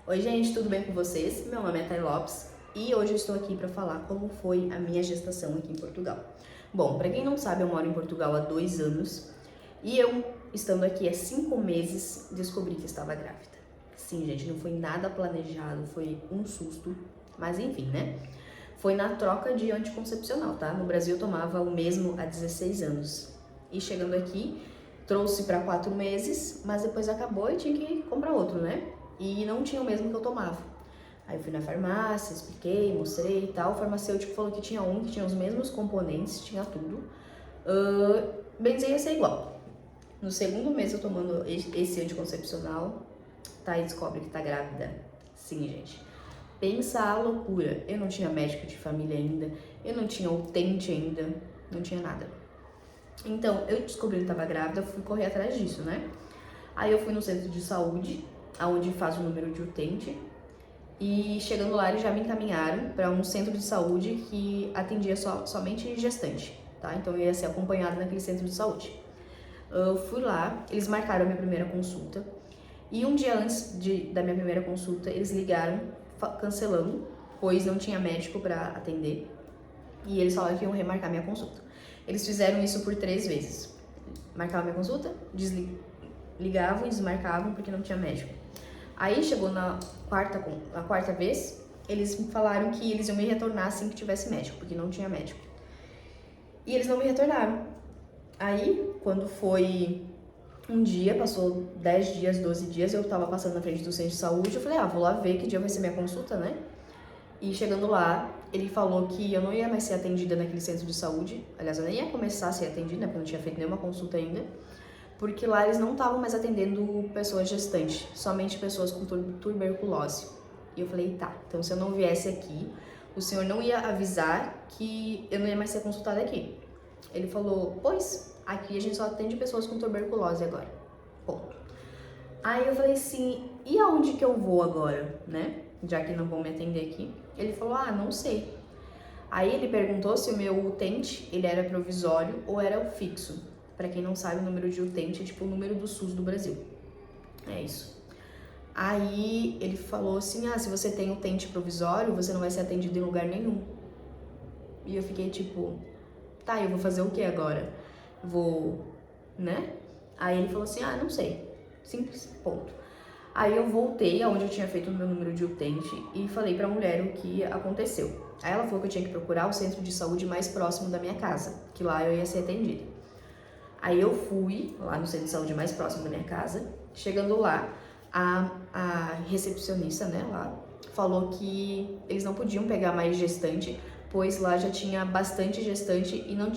Oi gente, tudo bem com vocês? Meu nome é Thay Lopes e hoje eu estou aqui para falar como foi a minha gestação aqui em Portugal. Bom, para quem não sabe, eu moro em Portugal há 2 anos e eu, estando aqui há 5 meses, descobri que estava grávida. Sim, gente, não foi nada planejado, foi um susto, mas enfim, né? Foi na troca de anticoncepcional, tá? No Brasil eu tomava o mesmo há 16 anos e chegando aqui, trouxe para 4 meses, mas depois acabou e tinha que comprar outro, né? E não tinha o mesmo que eu tomava. Aí eu fui na farmácia, expliquei, mostrei e tal. O farmacêutico falou que tinha um que tinha os mesmos componentes, tinha tudo. Benzia ia ser igual. No segundo mês eu tomando esse anticoncepcional, tá aí descobre que tá grávida. Sim, gente. Pensa a loucura. Eu não tinha médico de família ainda, eu não tinha utente ainda, não tinha nada. Então, eu descobri que tava grávida, fui correr atrás disso, né? Aí eu fui no centro de saúde, onde faz o número de utente, e chegando lá eles já me encaminharam para um centro de saúde que atendia somente gestante, tá? Então eu ia ser acompanhada naquele centro de saúde. Eu fui lá, eles marcaram a minha primeira consulta, e um dia antes da minha primeira consulta, eles ligaram cancelando, pois não tinha médico para atender, e eles falaram que iam remarcar minha consulta. Eles fizeram isso por 3 vezes. Marcavam minha consulta, ligavam e desmarcavam porque não tinha médico. Aí chegou na quarta vez, eles falaram que eles iam me retornar assim que tivesse médico, porque não tinha médico. E eles não me retornaram. Aí, quando foi um dia, passou 10 dias, 12 dias, eu tava passando na frente do centro de saúde, eu falei, vou lá ver que dia vai ser minha consulta, né? E chegando lá, ele falou que eu não ia mais ser atendida naquele centro de saúde. Aliás, eu nem ia começar a ser atendida, porque eu não tinha feito nenhuma consulta ainda. Porque lá eles não estavam mais atendendo pessoas gestantes, somente pessoas com tuberculose. E eu falei, tá, então se eu não viesse aqui, o senhor não ia avisar que eu não ia mais ser consultada aqui. Ele falou, pois, aqui a gente só atende pessoas com tuberculose agora, ponto. Aí eu falei assim, e aonde que eu vou agora, né? Já que não vão me atender aqui. Ele falou, não sei. Aí ele perguntou se o meu utente, ele era provisório ou era o fixo. Pra quem não sabe, o número de utente é tipo o número do SUS do Brasil. É isso. Aí ele falou assim, se você tem utente provisório, você não vai ser atendido em lugar nenhum. E eu fiquei tipo, tá, eu vou fazer o que agora? Vou, né? Aí ele falou assim, não sei. Simples, ponto. Aí eu voltei aonde eu tinha feito o meu número de utente e falei pra mulher o que aconteceu. Aí ela falou que eu tinha que procurar o centro de saúde mais próximo da minha casa, que lá eu ia ser atendida. Aí eu fui lá no centro de saúde mais próximo da minha casa. Chegando lá, a recepcionista, né, lá, falou que eles não podiam pegar mais gestante, pois lá já tinha bastante gestante e não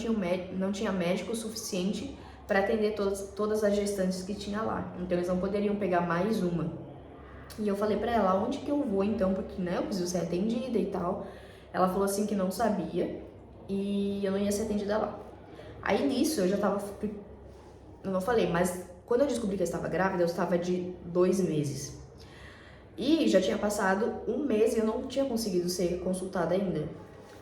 tinha médico suficiente para atender todas as gestantes que tinha lá. Então eles não poderiam pegar mais uma. E eu falei pra ela, onde que eu vou então? Porque, né, eu preciso ser atendida e tal. Ela falou assim que não sabia e eu não ia ser atendida lá. Aí nisso eu já tava, eu não falei, mas quando eu descobri que eu estava grávida, eu estava de 2 meses. E já tinha passado 1 mês e eu não tinha conseguido ser consultada ainda.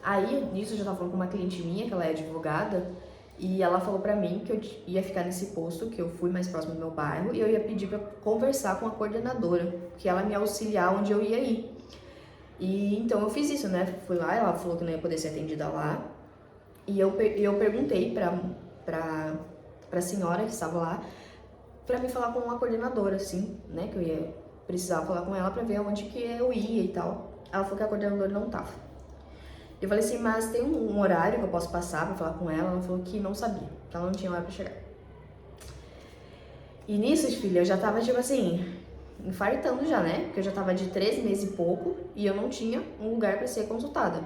Aí nisso eu já tava falando com uma cliente minha, que ela é advogada, e ela falou pra mim que eu ia ficar nesse posto, que eu fui mais próximo do meu bairro, e eu ia pedir pra conversar com a coordenadora, que ela me auxiliar onde eu ia ir. E então eu fiz isso, né? Fui lá, ela falou que não ia poder ser atendida lá, e eu perguntei pra senhora que estava lá, pra me falar com uma coordenadora, assim, né? Que eu ia precisar falar com ela pra ver onde que eu ia e tal. Ela falou que a coordenadora não tava. Eu falei assim, mas tem um horário que eu posso passar pra falar com ela? Ela falou que não sabia, que ela não tinha hora pra chegar. E nisso, filha, eu já tava, tipo assim, infartando já, né? Porque eu já tava de 3 meses e pouco e eu não tinha um lugar pra ser consultada.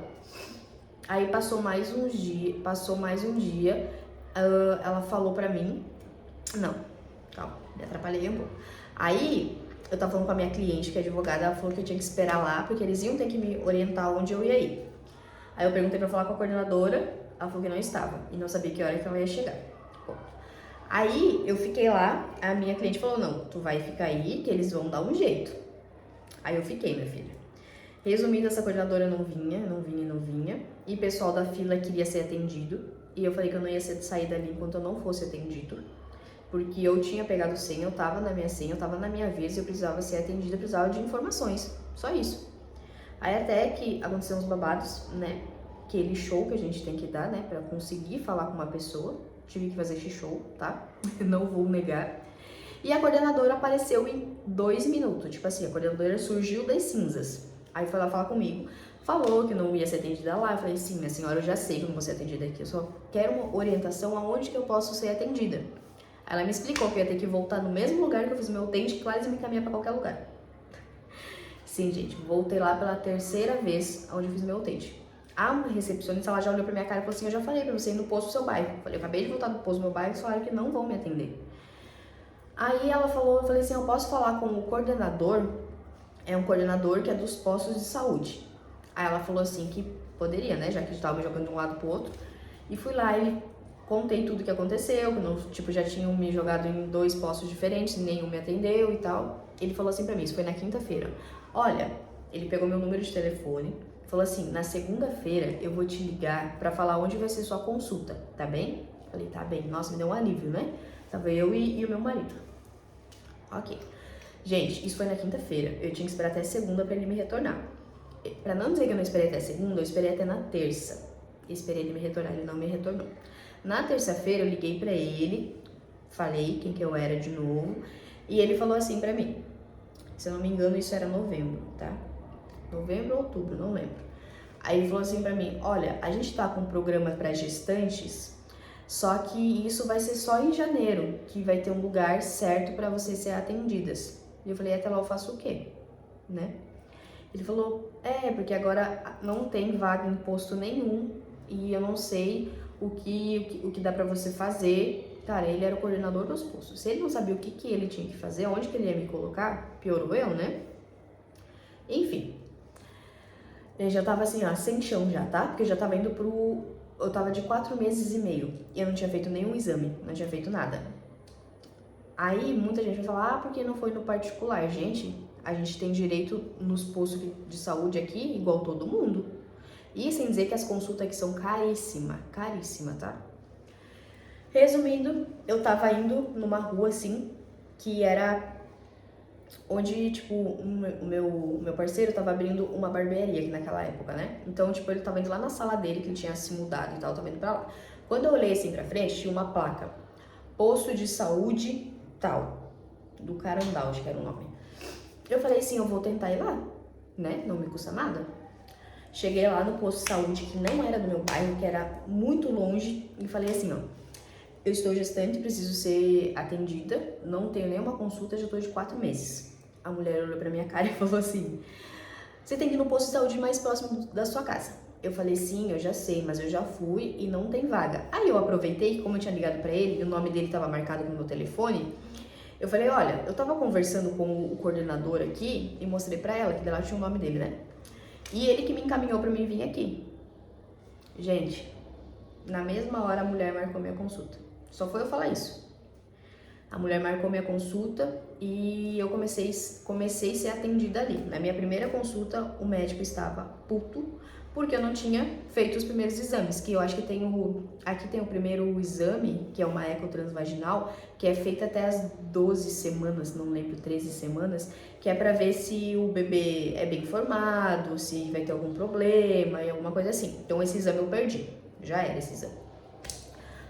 Aí passou mais um dia, ela falou pra mim, não, calma, me atrapalhei um pouco. Aí, eu tava falando com a minha cliente, que é advogada, ela falou que eu tinha que esperar lá, porque eles iam ter que me orientar onde eu ia ir. Aí eu perguntei pra falar com a coordenadora, ela falou que não estava, e não sabia que hora que ela ia chegar. Bom, aí, eu fiquei lá, a minha cliente falou, não, tu vai ficar aí, que eles vão dar um jeito. Aí eu fiquei, minha filha. Resumindo, essa coordenadora não vinha, e o pessoal da fila queria ser atendido, e eu falei que eu não ia sair dali enquanto eu não fosse atendido. porque eu tinha pegado senha, eu tava na minha senha, eu tava na minha vez, eu precisava ser atendida, eu precisava de informações, só isso. Aí até que aconteceu uns babados, né, aquele show que a gente tem que dar, né, pra conseguir falar com uma pessoa, tive que fazer esse show, tá, não vou negar. E a coordenadora apareceu em 2 minutos, tipo assim, a coordenadora surgiu das cinzas, aí foi lá falar comigo, falou que não ia ser atendida lá, eu falei, sim, minha senhora, eu já sei que eu não vou ser atendida aqui, eu só quero uma orientação aonde que eu posso ser atendida. Ela me explicou que eu ia ter que voltar no mesmo lugar que eu fiz meu dente, que lá eles me encaminham pra qualquer lugar. Sim, gente, voltei lá pela 3ª vez onde eu fiz meu dente. A recepcionista, ela já olhou pra minha cara e falou assim, eu já falei pra você ir no posto do seu bairro. Eu falei, eu acabei de voltar do posto do meu bairro, eles falaram que não vão me atender. Aí ela falou, eu falei assim, eu posso falar com o coordenador? É um coordenador que é dos postos de saúde. Aí ela falou assim que poderia, né, já que a gente tava me jogando de um lado pro outro. E fui lá e contei tudo o que aconteceu, que não, tipo, já tinham me jogado em 2 postos diferentes, nenhum me atendeu e tal. Ele falou assim pra mim, isso foi na quinta-feira. Olha, ele pegou meu número de telefone, falou assim, na segunda-feira eu vou te ligar pra falar onde vai ser sua consulta, tá bem? Falei, tá bem. Nossa, me deu um alívio, né? Tava eu e o meu marido. Ok. Gente, isso foi na quinta-feira. Eu tinha que esperar até segunda pra ele me retornar. Pra não dizer que eu não esperei até segunda, eu esperei até na terça. Esperei ele me retornar, ele não me retornou. Na terça-feira eu liguei pra ele, falei quem que eu era de novo, e ele falou assim pra mim, se eu não me engano isso era novembro, tá? Novembro ou outubro, não lembro. Aí ele falou assim pra mim, olha, a gente tá com um programa pra gestantes, só que isso vai ser só em janeiro, que vai ter um lugar certo pra vocês serem atendidas. E eu falei, até lá eu faço o quê? Né? Ele falou, porque agora não tem vaga em posto nenhum e eu não sei o que dá pra você fazer. Cara, ele era o coordenador dos postos. Se ele não sabia o que ele tinha que fazer, onde que ele ia me colocar, piorou eu, né? Enfim, eu já tava assim, ó, sem chão já, tá? Porque eu já tava indo eu tava de 4 meses e meio e eu não tinha feito nenhum exame, não tinha feito nada. Aí muita gente vai falar, porque não foi no particular? Gente, a gente tem direito nos postos de saúde aqui, igual todo mundo. E sem dizer que as consultas aqui são caríssima, tá? Resumindo, eu tava indo numa rua assim, que era onde, tipo, o meu parceiro tava abrindo uma barbearia aqui naquela época, né? Então, tipo, ele tava indo lá na sala dele, que ele tinha se mudado e tal, tava indo pra lá. Quando eu olhei assim pra frente, tinha uma placa, posto de saúde tal, do Carandal, acho que era o nome. Eu falei assim, eu vou tentar ir lá, né? Não me custa nada. Cheguei lá no posto de saúde, que não era do meu bairro, que era muito longe, e falei assim, ó, eu estou gestante, preciso ser atendida, não tenho nenhuma consulta, já estou de 4 meses. A mulher olhou pra minha cara e falou assim, você tem que ir no posto de saúde mais próximo da sua casa. Eu falei, sim, eu já sei, mas eu já fui e não tem vaga. Aí eu aproveitei, como eu tinha ligado pra ele, e o nome dele estava marcado no meu telefone, eu falei, olha, eu tava conversando com o coordenador aqui e mostrei pra ela, que dela tinha o nome dele, né? E ele que me encaminhou pra mim vir aqui. Gente, na mesma hora a mulher marcou minha consulta. Só foi eu falar isso. A mulher marcou minha consulta e eu comecei a ser atendida ali. Na minha primeira consulta, o médico estava puto porque eu não tinha feito os primeiros exames, que eu acho que aqui tem o primeiro exame, que é uma eco transvaginal, que é feita até as 12 semanas, não lembro, 13 semanas, que é pra ver se o bebê é bem formado, se vai ter algum problema e alguma coisa assim. Então esse exame eu perdi, já era esse exame.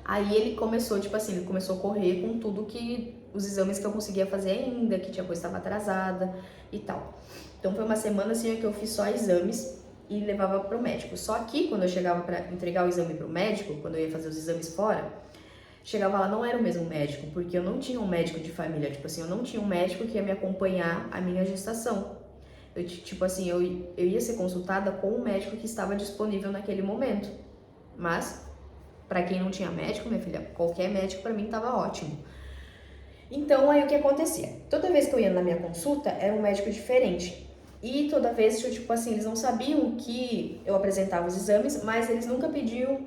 Aí ele começou, tipo assim, ele começou a correr com tudo os exames que eu conseguia fazer ainda, que tinha coisa que estava atrasada e tal. Então foi uma semana assim que eu fiz só exames e levava pro médico. Só que quando eu chegava para entregar o exame pro médico, quando eu ia fazer os exames fora, chegava lá, não era o mesmo médico, porque eu não tinha um médico de família, tipo assim, eu não tinha um médico que ia me acompanhar a minha gestação. Tipo assim, eu ia ser consultada com o médico que estava disponível naquele momento. Mas pra quem não tinha médico, minha filha, qualquer médico pra mim tava ótimo. Então, aí o que acontecia? Toda vez que eu ia na minha consulta, era um médico diferente. E toda vez, tipo assim, eles não sabiam que eu apresentava os exames, mas eles nunca pediam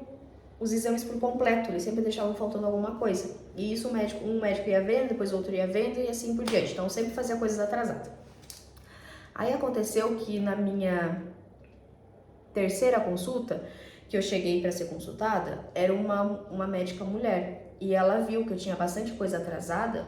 os exames por completo, eles sempre deixavam faltando alguma coisa. E isso um médico ia vendo, depois outro ia vendo e assim por diante. Então, eu sempre fazia coisas atrasadas. Aí aconteceu que na minha terceira consulta, que eu cheguei para ser consultada, era uma médica mulher. e ela viu que eu tinha bastante coisa atrasada,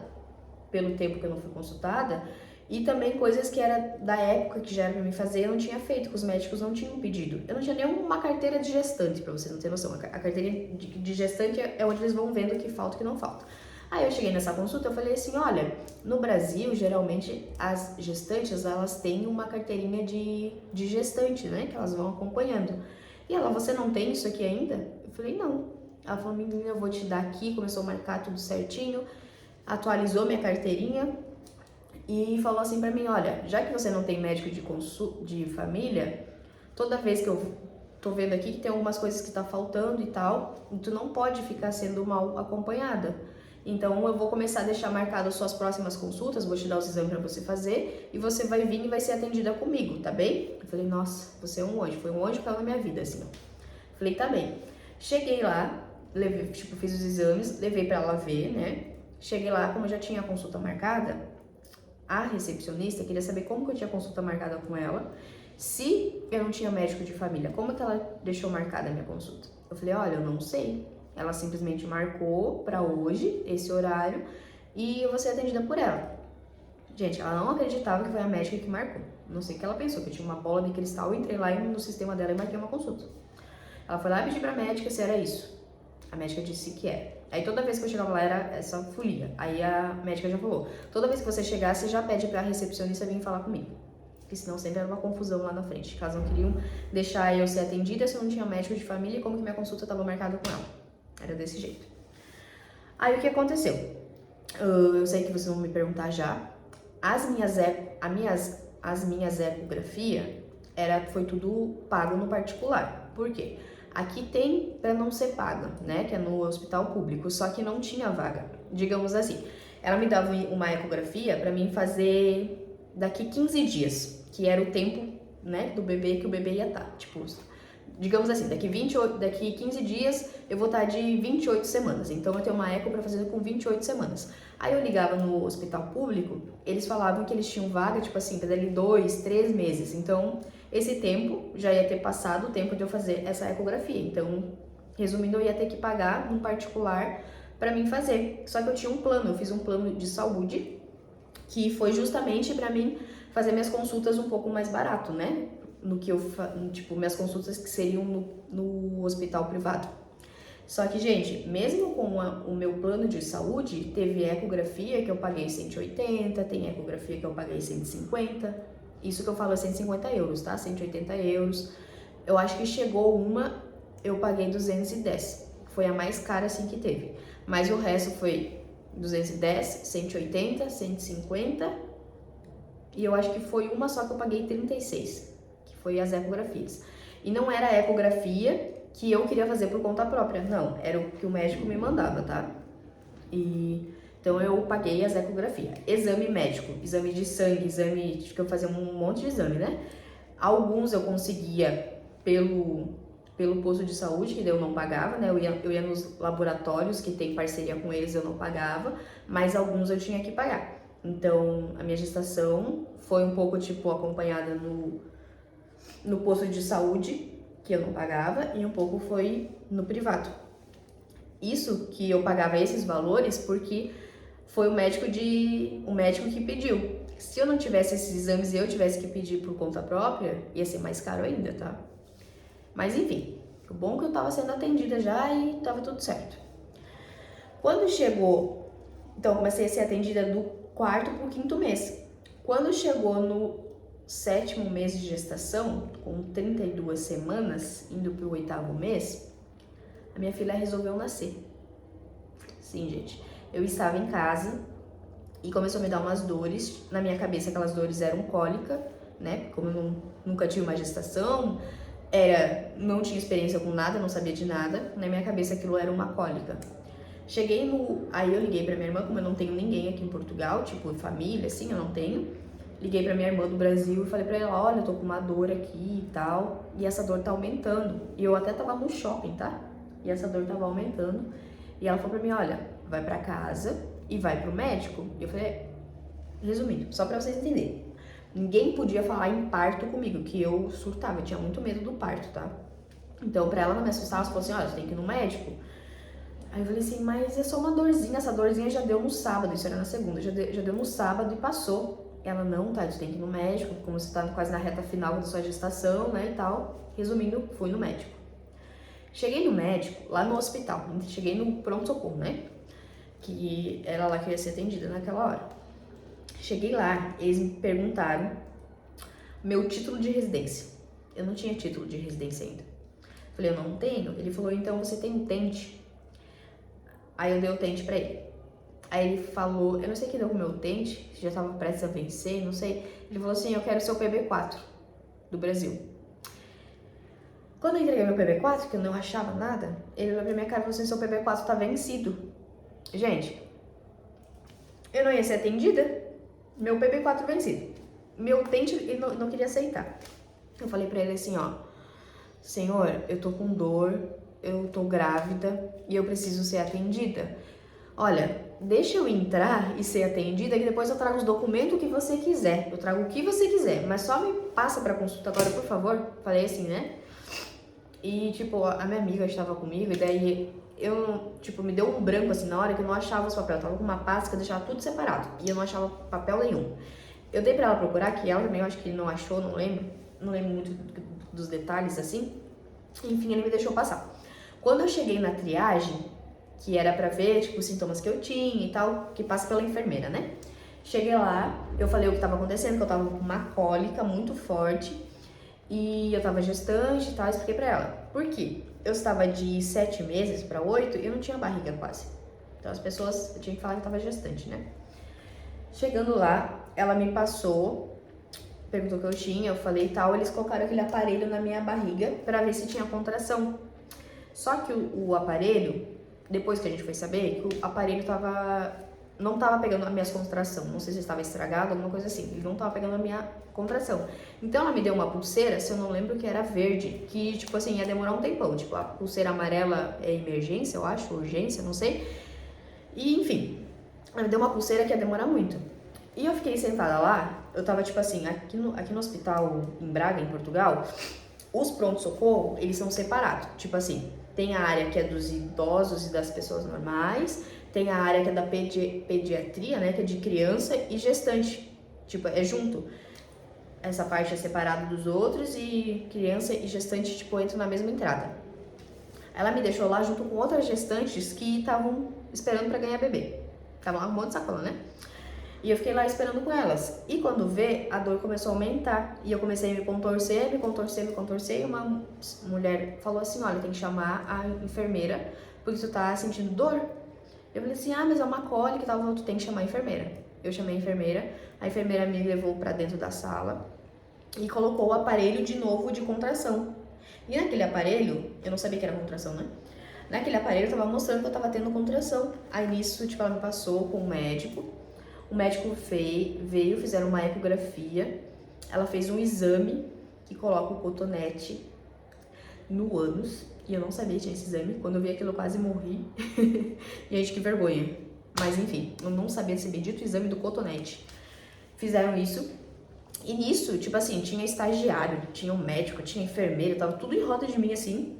pelo tempo que eu não fui consultada, e também coisas que era da época que já era pra me fazer, eu não tinha feito, que os médicos não tinham pedido. Eu não tinha nenhuma carteira de gestante, pra vocês não terem noção. A carteira de gestante é onde eles vão vendo o que falta e o que não falta. Aí eu cheguei nessa consulta, eu falei assim, olha, no Brasil, geralmente, as gestantes, elas têm uma carteirinha de gestante, né, que elas vão acompanhando. E ela, você não tem isso aqui ainda? Eu falei, não. Ela falou, menina, eu vou te dar aqui, começou a marcar tudo certinho, atualizou minha carteirinha e falou assim pra mim, olha, já que você não tem médico de família, toda vez que eu tô vendo aqui que tem algumas coisas que tá faltando e tal, tu não pode ficar sendo mal acompanhada. Então eu vou começar a deixar marcado as suas próximas consultas, vou te dar os exames pra você fazer e você vai vir e vai ser atendida comigo, tá bem? Eu falei, nossa, você é um anjo, foi um anjo que caiu na minha vida, assim. Falei, tá bem. Cheguei lá, levei, tipo, fiz os exames, levei pra ela ver, né? Cheguei lá, como eu já tinha a consulta marcada, a recepcionista queria saber como que eu tinha consulta marcada com ela, se eu não tinha médico de família, como que ela deixou marcada a minha consulta? Eu falei, olha, eu não sei. Ela simplesmente marcou pra hoje, esse horário, e eu vou ser atendida por ela. Gente, ela não acreditava que foi a médica que marcou. Não sei o que ela pensou, que eu tinha uma bola de cristal, eu entrei lá no sistema dela e marquei uma consulta. Ela foi lá pedir pra médica se era isso. A médica disse que era. Aí toda vez que eu chegava lá era essa folia. Aí a médica já falou, toda vez que você chegar, você já pede pra recepcionista vir falar comigo. Porque senão sempre era uma confusão lá na frente. Caso não queriam deixar eu ser atendida, se eu não tinha médico de família, como que minha consulta estava marcada com ela. Era desse jeito. Aí o que aconteceu? Eu sei que vocês vão me perguntar já. As minhas ecografias foi tudo pago no particular. Por quê? Aqui tem para não ser paga, né? Que é no hospital público, só que não tinha vaga. Digamos assim, ela me dava uma ecografia para mim fazer daqui 15 dias, que era o tempo, né, do bebê que o bebê ia estar. Tipo, digamos assim, daqui 15 dias eu vou estar de 28 semanas. Então eu tenho uma eco para fazer com 28 semanas. Aí eu ligava no hospital público, eles falavam que eles tinham vaga, tipo assim, para dali 2, 3 meses. Então esse tempo já ia ter passado o tempo de eu fazer essa ecografia. Então, resumindo, eu ia ter que pagar um particular para mim fazer. Só que eu tinha um plano, eu fiz um plano de saúde que foi justamente para mim fazer minhas consultas um pouco mais barato, né? No que eu, tipo, minhas consultas que seriam no hospital privado. Só que, gente, mesmo com o meu plano de saúde, teve ecografia que eu paguei 180, tem ecografia que eu paguei 150. Isso que eu falo é 150 euros, tá? 180 euros. Eu acho que chegou uma, eu paguei 210. Foi a mais cara, assim, que teve. Mas o resto foi 210, 180, 150. E eu acho que foi uma só que eu paguei 36, que foi as ecografias. E não era a ecografia que eu queria fazer por conta própria, não. Era o que o médico me mandava, tá? Então eu paguei as ecografias. Exame médico, exame de sangue, exame, que eu fazia um monte de exame, né? Alguns eu conseguia pelo posto de saúde, que daí eu não pagava, né? Eu ia nos laboratórios que tem parceria com eles, eu não pagava, mas alguns eu tinha que pagar. Então a minha gestação foi um pouco tipo acompanhada no posto de saúde, que eu não pagava, e um pouco foi no privado. Isso que eu pagava esses valores porque foi o médico que pediu. Se eu não tivesse esses exames e eu tivesse que pedir por conta própria, ia ser mais caro ainda, tá? Mas enfim, o bom é que eu tava sendo atendida já e tava tudo certo. Quando chegou, então eu comecei a ser atendida do 4º pro 5º mês. Quando chegou no 7º mês de gestação, com 32 semanas, indo pro 8º mês, a minha filha resolveu nascer. Sim, gente. Eu estava em casa e começou a me dar umas dores. Na minha cabeça, aquelas dores eram cólica, né? Como eu nunca tive uma gestação, não tinha experiência com nada, não sabia de nada. Na minha cabeça, aquilo era uma cólica. Aí eu liguei pra minha irmã, como eu não tenho ninguém aqui em Portugal, tipo família, assim, eu não tenho. Liguei pra minha irmã do Brasil e falei pra ela, olha, eu tô com uma dor aqui e tal, e essa dor tá aumentando. E eu até tava no shopping, tá? E essa dor tava aumentando. E ela falou pra mim, olha, vai pra casa e vai pro médico. E eu falei, resumindo, só pra vocês entenderem. Ninguém podia falar em parto comigo, que eu surtava, eu tinha muito medo do parto, tá? Então, pra ela não me assustar, ela falou assim, olha, você tem que ir no médico. Aí eu falei assim, mas é só uma dorzinha, essa dorzinha já deu no sábado, isso era na segunda, já deu no sábado e passou. Ela, não, tá, tu tem que ir no médico, como você tá quase na reta final da sua gestação, né, e tal. Resumindo, fui no médico. Cheguei no médico, lá no hospital, cheguei no pronto-socorro, né, que era lá que eu ia ser atendida naquela hora. Cheguei lá, eles me perguntaram meu título de residência. Eu não tinha título de residência ainda. Falei, eu não tenho. Ele falou, então você tem um tente. Aí eu dei o tente pra ele. Aí ele falou, eu não sei o que deu com o meu tente, já tava prestes a vencer, não sei. Ele falou assim, eu quero seu PB4 do Brasil. Quando eu entreguei meu PB4, que eu não achava nada, ele olhou pra minha cara e falou assim, seu PB4 tá vencido. Gente, eu não ia ser atendida, meu PB4 vencido. Meu tente, ele não queria aceitar. Eu falei pra ele assim, ó, senhor, eu tô com dor, eu tô grávida e eu preciso ser atendida. Olha, deixa eu entrar e ser atendida que depois eu trago os documentos que você quiser. Eu trago o que você quiser, mas só me passa pra consulta agora, por favor. Falei assim, né? E, tipo, a minha amiga estava comigo e daí eu, tipo, me deu um branco assim na hora que eu não achava os papéis. Eu tava com uma pasta que eu deixava tudo separado e eu não achava papel nenhum. Eu dei pra ela procurar, que ela também, eu acho que não achou, não lembro muito dos detalhes assim. Enfim, ele me deixou passar. Quando eu cheguei na triagem, que era pra ver, tipo, os sintomas que eu tinha e tal, que passa pela enfermeira, né? Cheguei lá, eu falei o que tava acontecendo, que eu tava com uma cólica muito forte e eu tava gestante e tal, expliquei pra ela. Por quê? Eu estava de 7 meses pra 8 e eu não tinha barriga quase. Então as pessoas, eu tinha que falar que eu tava gestante, né? Chegando lá, ela me passou, perguntou o que eu tinha, eu falei e tal, eles colocaram aquele aparelho na minha barriga pra ver se tinha contração. Só que o aparelho, depois que a gente foi saber, que o aparelho não tava pegando a minha contração. Não sei se estava estragado, alguma coisa assim. Ele não tava pegando a minha contração. Então ela me deu uma pulseira, se eu não lembro que era verde, que tipo assim, ia demorar um tempão. Tipo, a pulseira amarela é emergência, eu acho, urgência, não sei. E enfim, ela me deu uma pulseira que ia demorar muito. E eu fiquei sentada lá, eu tava tipo assim, aqui no hospital em Braga, em Portugal, os pronto-socorro, eles são separados. Tipo assim, tem a área que é dos idosos e das pessoas normais, tem a área que é da pediatria, né, que é de criança e gestante. Tipo, é junto. Essa parte é separada dos outros e criança e gestante, tipo, entram na mesma entrada. Ela me deixou lá junto com outras gestantes que estavam esperando pra ganhar bebê. Estavam arrumando de sacola, né? E eu fiquei lá esperando com elas. E quando vê, a dor começou a aumentar. E eu comecei a me contorcer. E uma mulher falou assim, olha, tem que chamar a enfermeira, porque tu tá sentindo dor. Eu falei assim, mas é uma cólica e tal, tu tem que chamar a enfermeira. Eu chamei a enfermeira me levou pra dentro da sala e colocou o aparelho de novo de contração. E naquele aparelho, eu não sabia que era contração, né? Naquele aparelho tava mostrando que eu tava tendo contração. Aí nisso, tipo, ela me passou com o médico. O médico veio, fizeram uma ecografia, ela fez um exame que coloca o cotonete no ânus, e eu não sabia que tinha esse exame, quando eu vi aquilo eu quase morri, gente, que vergonha, mas enfim, eu não sabia desse bendito exame do cotonete. Fizeram isso, e nisso, tipo assim, tinha estagiário, tinha um médico, tinha enfermeira, tava tudo em roda de mim assim,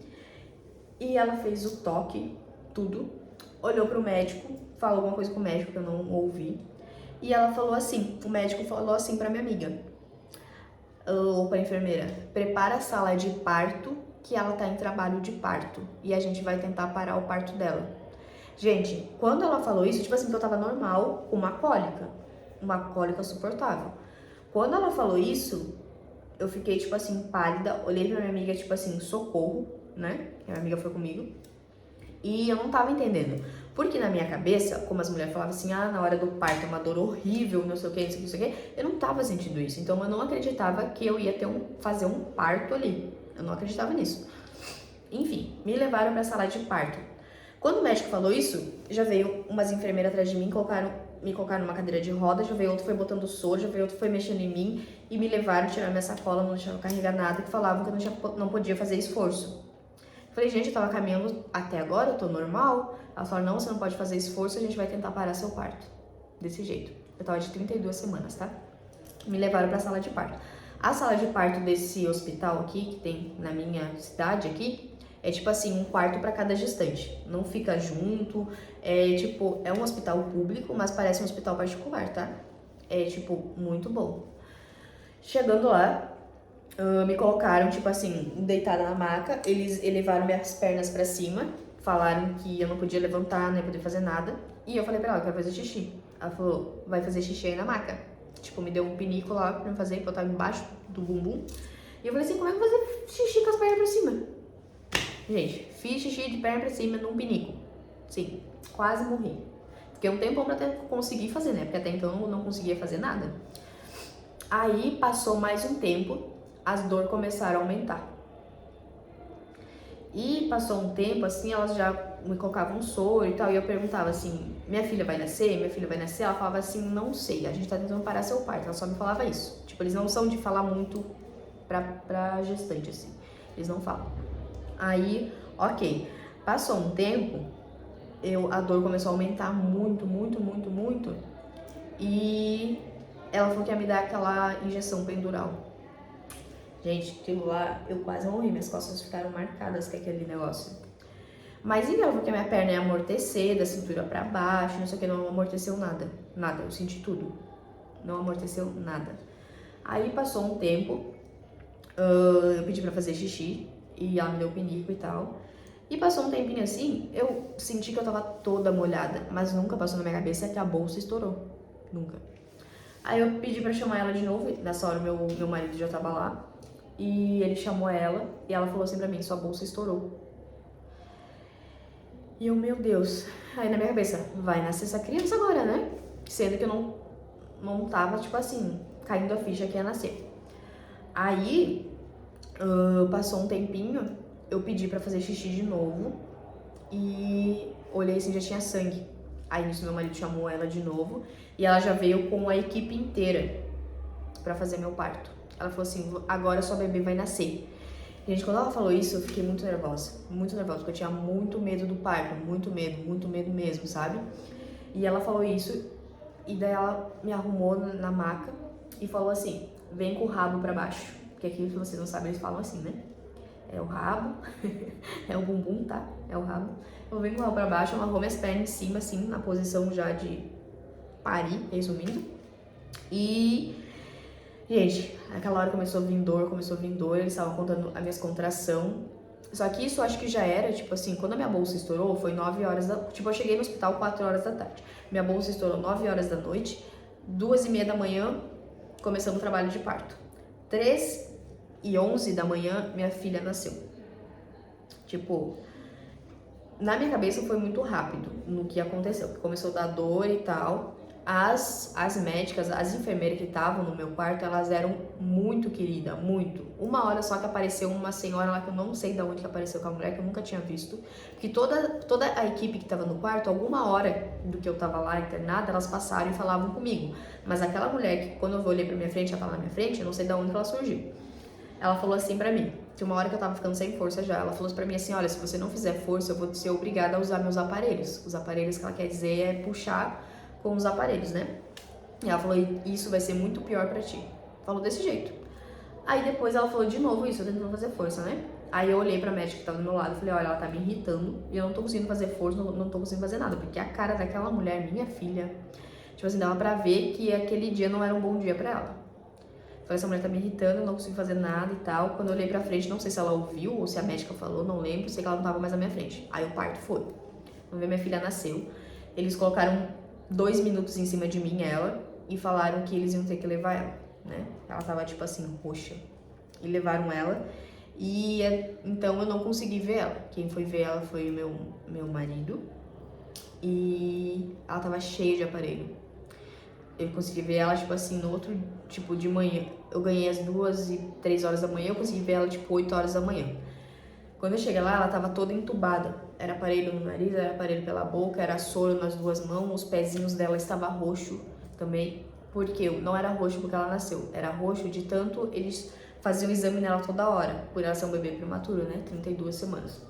e ela fez o toque, tudo, olhou pro médico, falou alguma coisa com o médico que eu não ouvi. E ela falou assim, o médico falou assim pra minha amiga, ou pra enfermeira, prepara a sala de parto, que ela tá em trabalho de parto, e a gente vai tentar parar o parto dela. Gente, quando ela falou isso, tipo assim, que eu tava normal, com uma cólica suportável. Quando ela falou isso, eu fiquei, tipo assim, pálida, olhei pra minha amiga, tipo assim, socorro, né, que a minha amiga foi comigo, e eu não tava entendendo. Porque na minha cabeça, como as mulheres falavam assim, na hora do parto é uma dor horrível, não sei o que, não sei o que, eu não tava sentindo isso. Então eu não acreditava que eu ia fazer um parto ali. Eu não acreditava nisso. Enfim, me levaram pra sala de parto. Quando o médico falou isso, já veio umas enfermeiras atrás de mim, me colocaram numa cadeira de roda, já veio outro foi botando soro, já veio outro foi mexendo em mim e me levaram, tiraram minha sacola, não deixaram carregar nada, que falavam que eu não podia fazer esforço. Falei, gente, eu tava caminhando até agora, eu tô normal. Ela falou, não, você não pode fazer esforço, a gente vai tentar parar seu parto. Desse jeito. Eu tava de 32 semanas, tá? Me levaram pra sala de parto. A sala de parto desse hospital aqui, que tem na minha cidade aqui, É tipo assim, um quarto pra cada gestante. Não fica junto. É tipo, é um hospital público, mas parece um hospital particular, tá? É tipo, muito bom. Chegando lá, me colocaram, tipo assim, deitada na maca. Eles elevaram minhas pernas pra cima. Falaram que eu não podia levantar, não ia poder fazer nada. E eu falei pra ela, eu quero fazer xixi. Ela falou, vai fazer xixi aí na maca. Tipo, me deu um pinico lá pra me fazer, que eu tava embaixo do bumbum. E eu falei assim, como é que eu vou fazer xixi com as pernas pra cima? Gente, fiz xixi de perna pra cima num pinico. Sim, quase morri. Fiquei um tempão pra conseguir fazer, né? Porque até então eu não conseguia fazer nada. Aí passou mais um tempo, as dores começaram a aumentar. E passou um tempo, assim, elas já me colocavam um soro e tal, e eu perguntava assim, minha filha vai nascer? Minha filha vai nascer? Ela falava assim, não sei, a gente tá tentando parar seu parto. Ela só me falava isso. Tipo, eles não são de falar muito pra gestante, assim. Eles não falam. Aí, ok. Passou um tempo, a dor começou a aumentar muito, muito, muito, muito. E ela falou que ia me dar aquela injeção pendural. Gente, aquilo lá, eu quase morri. Minhas costas ficaram marcadas com aquele negócio. Mas enfim, ela falou que a minha perna ia amortecer, da cintura pra baixo, não sei o que, não amorteceu nada. Nada, eu senti tudo. Não amorteceu nada. Aí passou um tempo, eu pedi pra fazer xixi, e ela me deu pinico e tal. E passou um tempinho assim, eu senti que eu tava toda molhada, mas nunca passou na minha cabeça que a bolsa estourou. Nunca. Aí eu pedi pra chamar ela de novo, nessa hora meu marido já tava lá. E ele chamou ela, e ela falou assim pra mim, sua bolsa estourou. E eu, meu Deus. Aí na minha cabeça, vai nascer essa criança agora, né? Sendo que eu não tava, tipo assim, caindo a ficha que ia nascer. Aí, passou um tempinho, eu pedi pra fazer xixi de novo e olhei assim, já tinha sangue. Aí nisso meu marido chamou ela de novo e ela já veio com a equipe inteira pra fazer meu parto. Ela falou assim, agora sua bebê vai nascer. Gente, quando ela falou isso, eu fiquei muito nervosa, porque eu tinha muito medo do parto, muito medo mesmo, sabe? E ela falou isso, e daí ela me arrumou na maca e falou assim, vem com o rabo pra baixo, porque aqui, se vocês não sabem, eles falam assim, né? É o rabo, é o bumbum, tá? É o rabo. Eu venho com o rabo pra baixo, ela arrumou minhas pernas em cima, assim, na posição já de parir, resumindo. E, gente, aquela hora começou a vir dor, eles estavam contando as minhas contração. Só que isso eu acho que já era, tipo assim, quando a minha bolsa estourou, foi 9 horas da... Tipo, eu cheguei no hospital 4 horas da tarde. Minha bolsa estourou 9 horas da noite, 2h30 da manhã, começamos o trabalho de parto. 3h11 da manhã, minha filha nasceu. Tipo, na minha cabeça foi muito rápido no que aconteceu. Começou a dar dor e tal. As médicas, as enfermeiras que estavam no meu quarto, elas eram muito queridas, muito. Uma hora só que apareceu uma senhora lá que eu não sei de onde que apareceu com a mulher, que eu nunca tinha visto. Porque toda a equipe que estava no quarto, alguma hora do que eu tava lá internada, elas passaram e falavam comigo. Mas aquela mulher que quando eu olhei pra minha frente, ela tava na minha frente, eu não sei de onde ela surgiu. Ela falou assim pra mim, que uma hora que eu tava ficando sem força já, ela falou pra mim assim, olha, se você não fizer força, eu vou ser obrigada a usar meus aparelhos. Os aparelhos que ela quer dizer é puxar com os aparelhos, né? E ela falou, isso vai ser muito pior pra ti. Falou desse jeito. Aí depois ela falou de novo isso, eu tentando fazer força, né? Aí eu olhei pra médica que tava do meu lado e falei, olha, ela tá me irritando e eu não tô conseguindo fazer força, não tô conseguindo fazer nada. Porque a cara daquela mulher, minha filha, tipo assim, dava pra ver que aquele dia não era um bom dia pra ela. Falei, essa mulher tá me irritando, eu não consigo fazer nada e tal. Quando eu olhei pra frente, não sei se ela ouviu ou se a médica falou, não lembro, sei que ela não tava mais na minha frente. Aí o parto foi. Vamos ver, minha filha nasceu. Eles colocaram 2 minutos em cima de mim, ela, e falaram que eles iam ter que levar ela, né? Ela tava, tipo assim, roxa. E levaram ela, e então eu não consegui ver ela. Quem foi ver ela foi o meu marido, e ela tava cheia de aparelho. Eu consegui ver ela, tipo assim, no outro, tipo, de manhã. Eu ganhei às 2 e 3 horas da manhã, eu consegui ver ela, tipo, 8 horas da manhã. Quando eu cheguei lá, ela tava toda entubada. Era aparelho no nariz, era aparelho pela boca, era soro nas 2 mãos, os pezinhos dela estavam roxo também. Porque não era roxo porque ela nasceu, era roxo de tanto eles faziam exame nela toda hora, por ela ser um bebê prematuro, né? 32 semanas.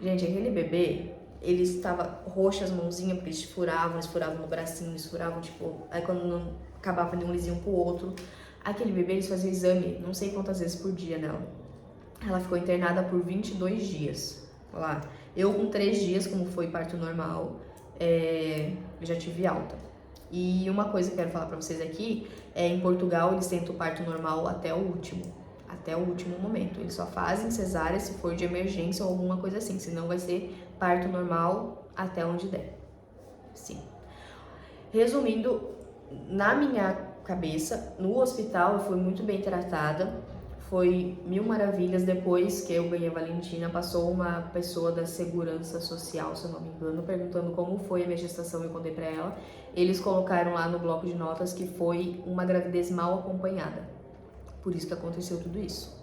Gente, aquele bebê, ele estava roxo as mãozinhas, porque eles furavam no bracinho, eles furavam, tipo... Aí quando não acabava de um lisinho pro outro. Aquele bebê, eles faziam exame, não sei quantas vezes por dia nela. ela ficou internada por 22 dias. Olha lá, eu com 3 dias, como foi parto normal, eu já tive alta. E uma coisa que eu quero falar pra vocês aqui, em Portugal eles tentam o parto normal até o último momento. Eles só fazem cesárea se for de emergência ou alguma coisa assim, senão vai ser parto normal até onde der. Sim. Resumindo, na minha cabeça, no hospital eu fui muito bem tratada, foi mil maravilhas. Depois que eu ganhei a Valentina, passou uma pessoa da segurança social, se eu não me engano, perguntando como foi a minha gestação. Eu contei pra ela. Eles colocaram lá no bloco de notas que foi uma gravidez mal acompanhada. Por isso que aconteceu tudo isso.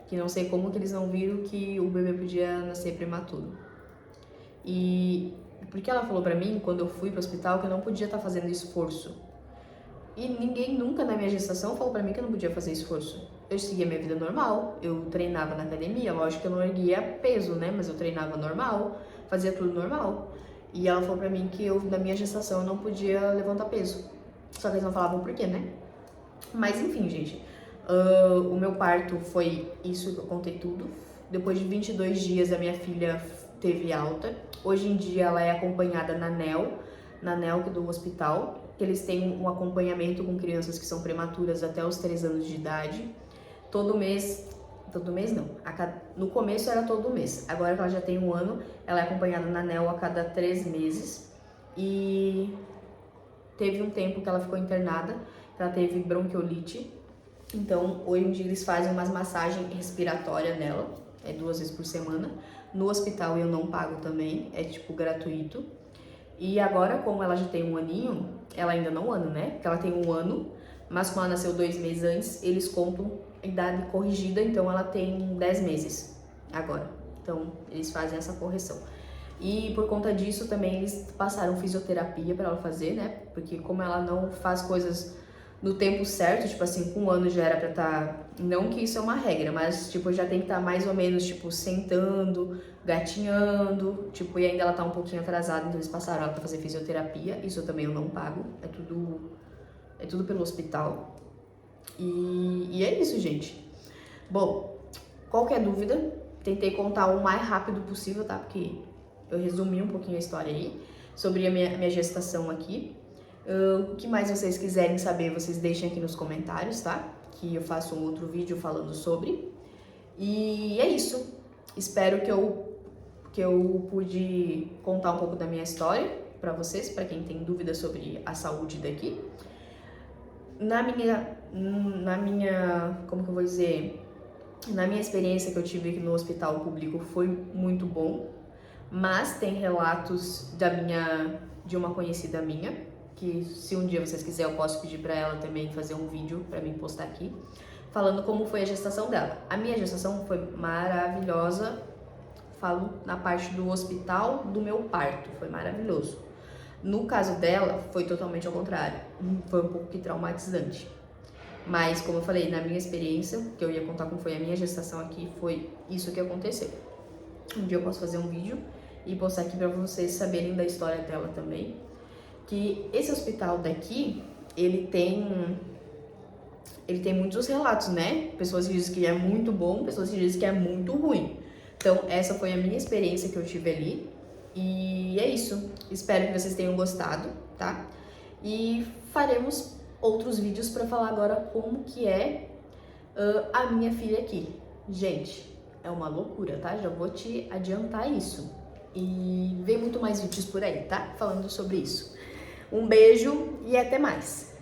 Que não sei como que eles não viram que o bebê podia nascer prematuro. E porque ela falou pra mim, quando eu fui pro hospital, que eu não podia estar fazendo esforço. E ninguém nunca na minha gestação falou pra mim que eu não podia fazer esforço. Eu seguia minha vida normal, eu treinava na academia, lógico que eu não erguia peso, né? Mas eu treinava normal, fazia tudo normal. E ela falou pra mim que na minha gestação eu não podia levantar peso. Só que eles não falavam por quê, né? Mas enfim, gente. O meu parto foi isso que eu contei tudo. Depois de 22 dias a minha filha teve alta. Hoje em dia ela é acompanhada na NEL do hospital, que eles têm um acompanhamento com crianças que são prematuras até os 3 anos de idade. Todo mês não, no começo era todo mês, agora que ela já tem 1 ano, ela é acompanhada na NEL a cada 3 meses. E teve um tempo que ela ficou internada, ela teve bronquiolite, então hoje em dia eles fazem umas massagens respiratórias nela, 2 vezes por semana. No hospital eu não pago também, é tipo gratuito. E agora, como ela já tem 1 aninho, ela ainda não 1 ano, né? Porque ela tem 1 ano, mas como ela nasceu 2 meses antes, eles contam a idade corrigida, então ela tem 10 meses agora. Então, eles fazem essa correção. E por conta disso também eles passaram fisioterapia para ela fazer, né? Porque como ela não faz coisas no tempo certo, tipo assim, com 1 ano já era pra estar... Não que isso é uma regra, mas tipo, já tem que estar mais ou menos, tipo, sentando, gatinhando, tipo, e ainda ela tá um pouquinho atrasada, então eles passaram ela pra fazer fisioterapia. Isso também eu não pago, é tudo pelo hospital. E é isso, gente. Bom, qualquer dúvida, tentei contar o mais rápido possível, tá? Porque eu resumi um pouquinho a história aí, sobre a minha gestação aqui. O que mais vocês quiserem saber, vocês deixem aqui nos comentários, tá? Que eu faço um outro vídeo falando sobre. E é isso. Espero que eu pude contar um pouco da minha história pra vocês, pra quem tem dúvidas sobre a saúde daqui. Na minha, como que eu vou dizer? Na minha experiência que eu tive aqui no hospital público foi muito bom, mas tem relatos de uma conhecida minha, que se um dia vocês quiserem eu posso pedir pra ela também fazer um vídeo pra mim postar aqui, falando como foi a gestação dela. A minha gestação foi maravilhosa, falo na parte do hospital do meu parto, foi maravilhoso. No caso dela, foi totalmente ao contrário, foi um pouco que traumatizante. Mas, como eu falei, na minha experiência, que eu ia contar como foi a minha gestação aqui, foi isso que aconteceu. Um dia eu posso fazer um vídeo e postar aqui pra vocês saberem da história dela também. Que esse hospital daqui, ele tem muitos relatos, né? Pessoas que dizem que é muito bom, pessoas que dizem que é muito ruim. Então, essa foi a minha experiência que eu tive ali. E é isso. Espero que vocês tenham gostado, tá? E faremos outros vídeos pra falar agora como que é a minha filha aqui. Gente, é uma loucura, tá? Já vou te adiantar isso. E vem muito mais vídeos por aí, tá? Falando sobre isso. Um beijo e até mais!